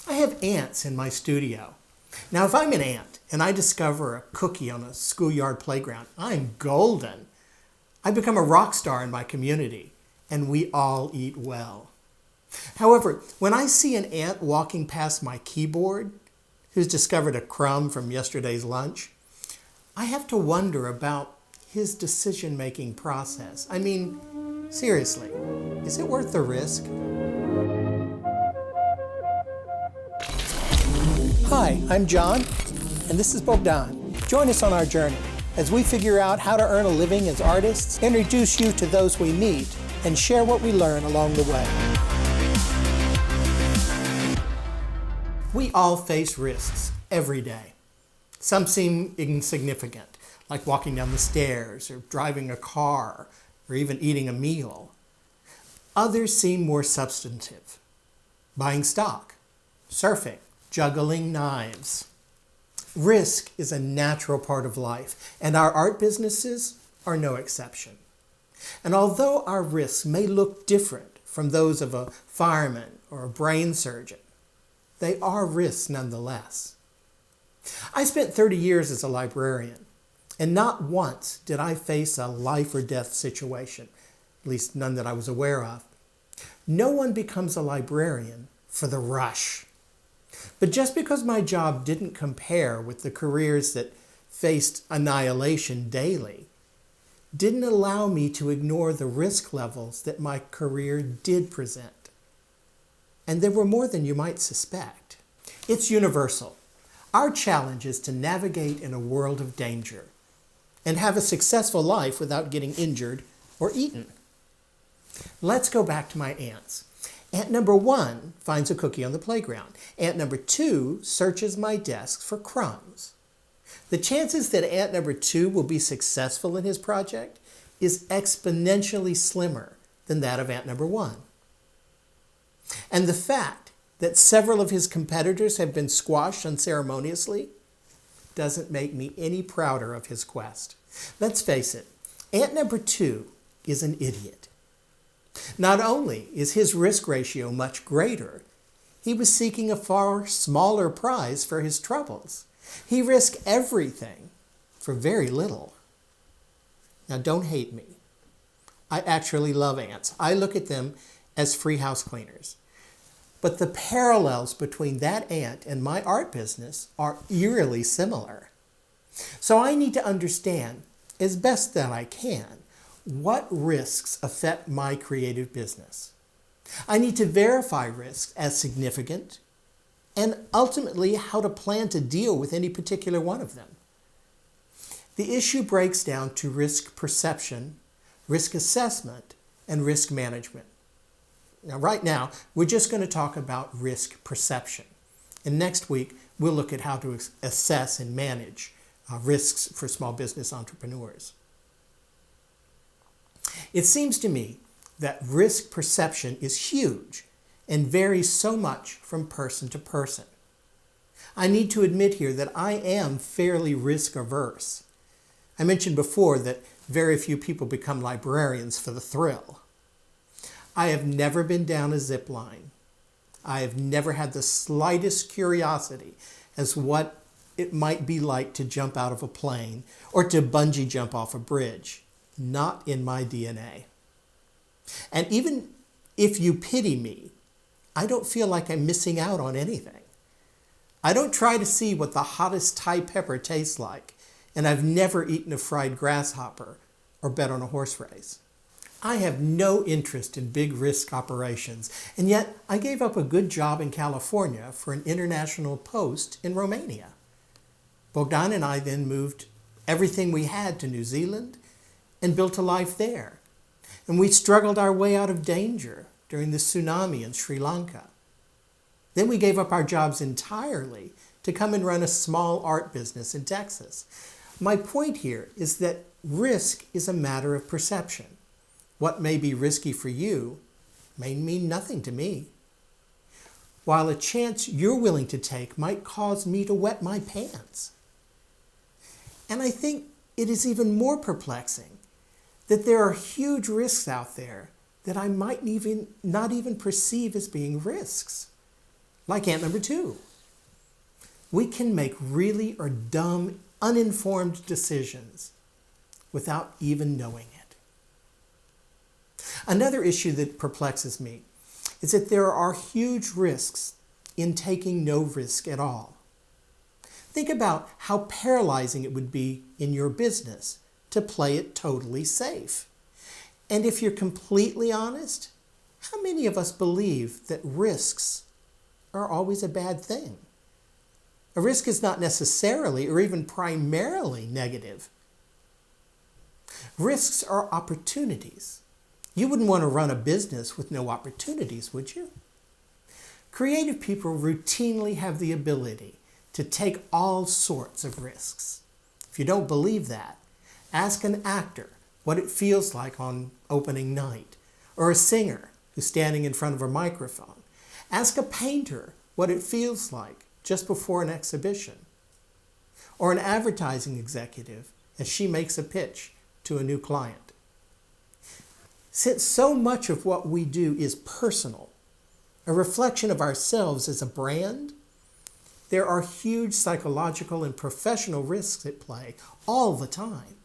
I have ants in my studio. Now, if I'm an ant and I discover a cookie on a schoolyard playground, I'm golden. I become a rock star in my community, and we all eat well. However, when I see an ant walking past my keyboard who's discovered a crumb from yesterday's lunch, I have to wonder about his decision-making process. I mean, seriously, is it worth the risk? Hi, I'm John, and this is Bogdan. Join us on our journey as we figure out how to earn a living as artists, introduce you to those we meet, and share what we learn along the way. We all face risks every day. Some seem insignificant, like walking down the stairs or driving a car or even eating a meal. Others seem more substantive. Buying stock, surfing, juggling knives. Risk is a natural part of life, and our art businesses are no exception. And although our risks may look different from those of a fireman or a brain surgeon, they are risks nonetheless. I spent 30 years as a librarian, and not once did I face a life or death situation, at least none that I was aware of. No one becomes a librarian for the rush. But just because my job didn't compare with the careers that faced annihilation daily, didn't allow me to ignore the risk levels that my career did present. And there were more than you might suspect. It's universal. Our challenge is to navigate in a world of danger and have a successful life without getting injured or eaten. Let's go back to my ants. Ant number 1 finds a cookie on the playground. Ant number 2 searches my desk for crumbs. The chances that ant number 2 will be successful in his project is exponentially slimmer than that of ant number 1. And the fact that several of his competitors have been squashed unceremoniously doesn't make me any prouder of his quest. Let's face it, ant number 2 is an idiot. Not only is his risk ratio much greater, he was seeking a far smaller prize for his troubles. He risked everything for very little. Now, don't hate me. I actually love ants. I look at them as free house cleaners. But the parallels between that ant and my art business are eerily similar. So I need to understand, as best that I can, what risks affect my creative business. I need to verify risks as significant and ultimately how to plan to deal with any particular one of them. The issue breaks down to risk perception, risk assessment, and risk management. Now, right now, we're just going to talk about risk perception. And next week, we'll look at how to assess and manage risks for small business entrepreneurs. It seems to me that risk perception is huge and varies so much from person to person. I need to admit here that I am fairly risk averse. I mentioned before that very few people become librarians for the thrill. I have never been down a zip line. I have never had the slightest curiosity as what it might be like to jump out of a plane or to bungee jump off a bridge. Not in my DNA. And even if you pity me, I don't feel like I'm missing out on anything. I don't try to see what the hottest Thai pepper tastes like, and I've never eaten a fried grasshopper or bet on a horse race. I have no interest in big risk operations, and yet I gave up a good job in California for an international post in Romania. Bogdan and I then moved everything we had to New Zealand and built a life there. And we struggled our way out of danger during the tsunami in Sri Lanka. Then we gave up our jobs entirely to come and run a small art business in Texas. My point here is that risk is a matter of perception. What may be risky for you may mean nothing to me, while a chance you're willing to take might cause me to wet my pants. And I think it is even more perplexing that there are huge risks out there that I might not even perceive as being risks. like ant number 2. We can make really or dumb, uninformed decisions without even knowing it. Another issue that perplexes me is that there are huge risks in taking no risk at all. Think about how paralyzing it would be in your business to play it totally safe. And if you're completely honest, how many of us believe that risks are always a bad thing? A risk is not necessarily or even primarily negative. Risks are opportunities. You wouldn't want to run a business with no opportunities, would you? Creative people routinely have the ability to take all sorts of risks. If you don't believe that, ask an actor what it feels like on opening night, or a singer who's standing in front of a microphone. Ask a painter what it feels like just before an exhibition, or an advertising executive as she makes a pitch to a new client. Since so much of what we do is personal, a reflection of ourselves as a brand, there are huge psychological and professional risks at play all the time.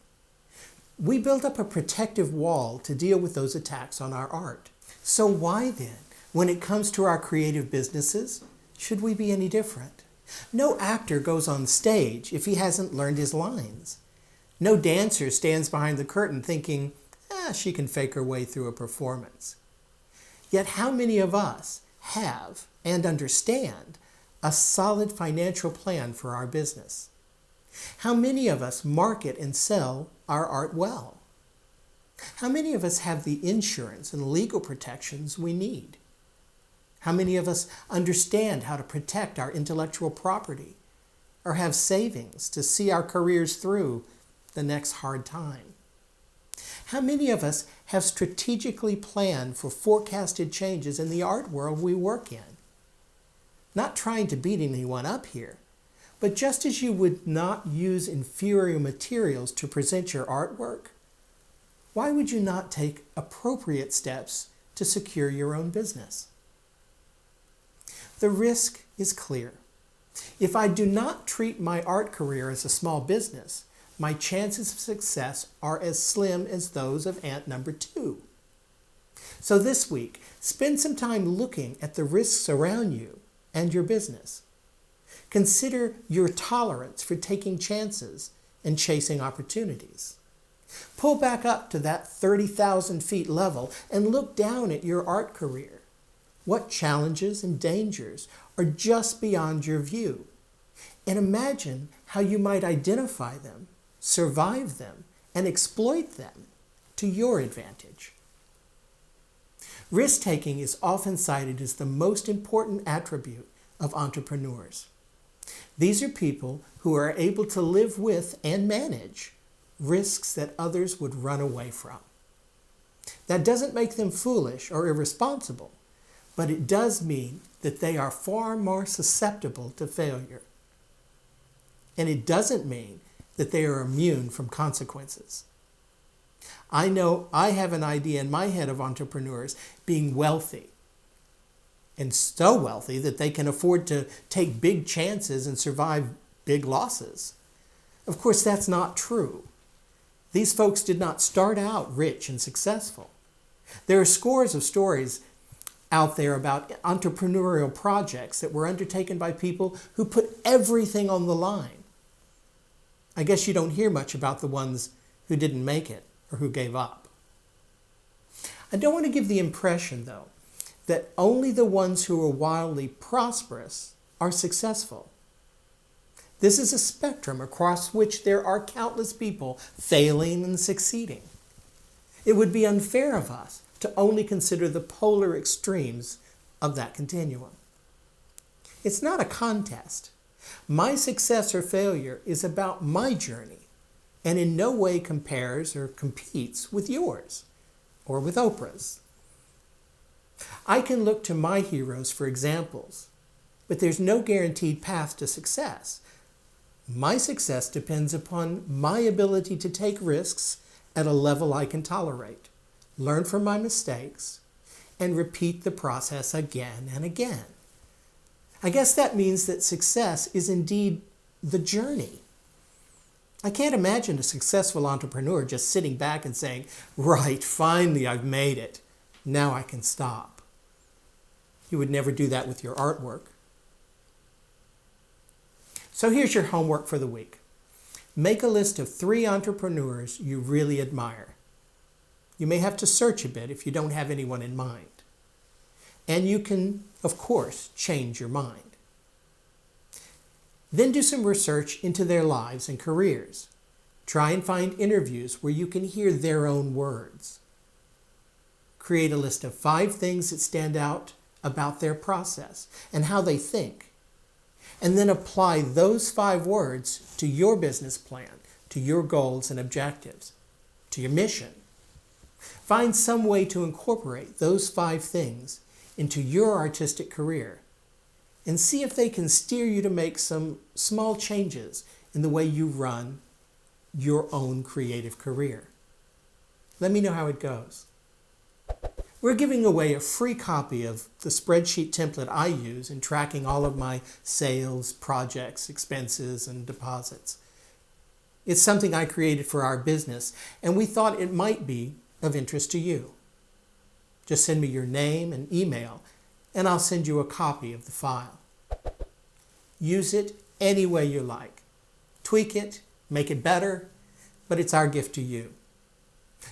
We build up a protective wall to deal with those attacks on our art. So why then, when it comes to our creative businesses, should we be any different? No actor goes on stage if he hasn't learned his lines. No dancer stands behind the curtain thinking, she can fake her way through a performance. Yet how many of us have and understand a solid financial plan for our business? How many of us market and sell our art well? How many of us have the insurance and legal protections we need? How many of us understand how to protect our intellectual property or have savings to see our careers through the next hard time? How many of us have strategically planned for forecasted changes in the art world we work in? Not trying to beat anyone up here, but just as you would not use inferior materials to present your artwork, why would you not take appropriate steps to secure your own business? The risk is clear. If I do not treat my art career as a small business, my chances of success are as slim as those of ant number 2. So this week, spend some time looking at the risks around you and your business. Consider your tolerance for taking chances and chasing opportunities. Pull back up to that 30,000 feet level and look down at your art career. What challenges and dangers are just beyond your view? And imagine how you might identify them, survive them, and exploit them to your advantage. Risk-taking is often cited as the most important attribute of entrepreneurs. These are people who are able to live with and manage risks that others would run away from. That doesn't make them foolish or irresponsible, but it does mean that they are far more susceptible to failure. And it doesn't mean that they are immune from consequences. I know I have an idea in my head of entrepreneurs being wealthy, and so wealthy that they can afford to take big chances and survive big losses. Of course, that's not true. These folks did not start out rich and successful. There are scores of stories out there about entrepreneurial projects that were undertaken by people who put everything on the line. I guess you don't hear much about the ones who didn't make it or who gave up. I don't want to give the impression, though, that only the ones who are wildly prosperous are successful. This is a spectrum across which there are countless people failing and succeeding. It would be unfair of us to only consider the polar extremes of that continuum. It's not a contest. My success or failure is about my journey and in no way compares or competes with yours or with Oprah's. I can look to my heroes for examples, but there's no guaranteed path to success. My success depends upon my ability to take risks at a level I can tolerate, learn from my mistakes, and repeat the process again and again. I guess that means that success is indeed the journey. I can't imagine a successful entrepreneur just sitting back and saying, right, finally I've made it. Now I can stop. You would never do that with your artwork. So here's your homework for the week. Make a list of 3 entrepreneurs you really admire. You may have to search a bit if you don't have anyone in mind. And you can, of course, change your mind. Then do some research into their lives and careers. Try and find interviews where you can hear their own words. Create a list of 5 things that stand out about their process and how they think. And then apply those 5 words to your business plan, to your goals and objectives, to your mission. Find some way to incorporate those 5 things into your artistic career and see if they can steer you to make some small changes in the way you run your own creative career. Let me know how it goes. We're giving away a free copy of the spreadsheet template I use in tracking all of my sales, projects, expenses, and deposits. It's something I created for our business, and we thought it might be of interest to you. Just send me your name and email, and I'll send you a copy of the file. Use it any way you like. Tweak it, make it better, but it's our gift to you.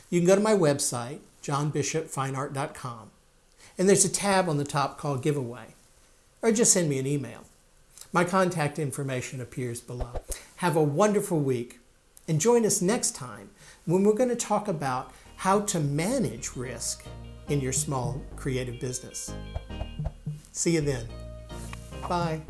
You can go to my website, johnbishopfineart.com, and there's a tab on the top called Giveaway, or just send me an email. My contact information appears below. Have a wonderful week, and join us next time when we're going to talk about how to manage risk in your small creative business. See you then. Bye.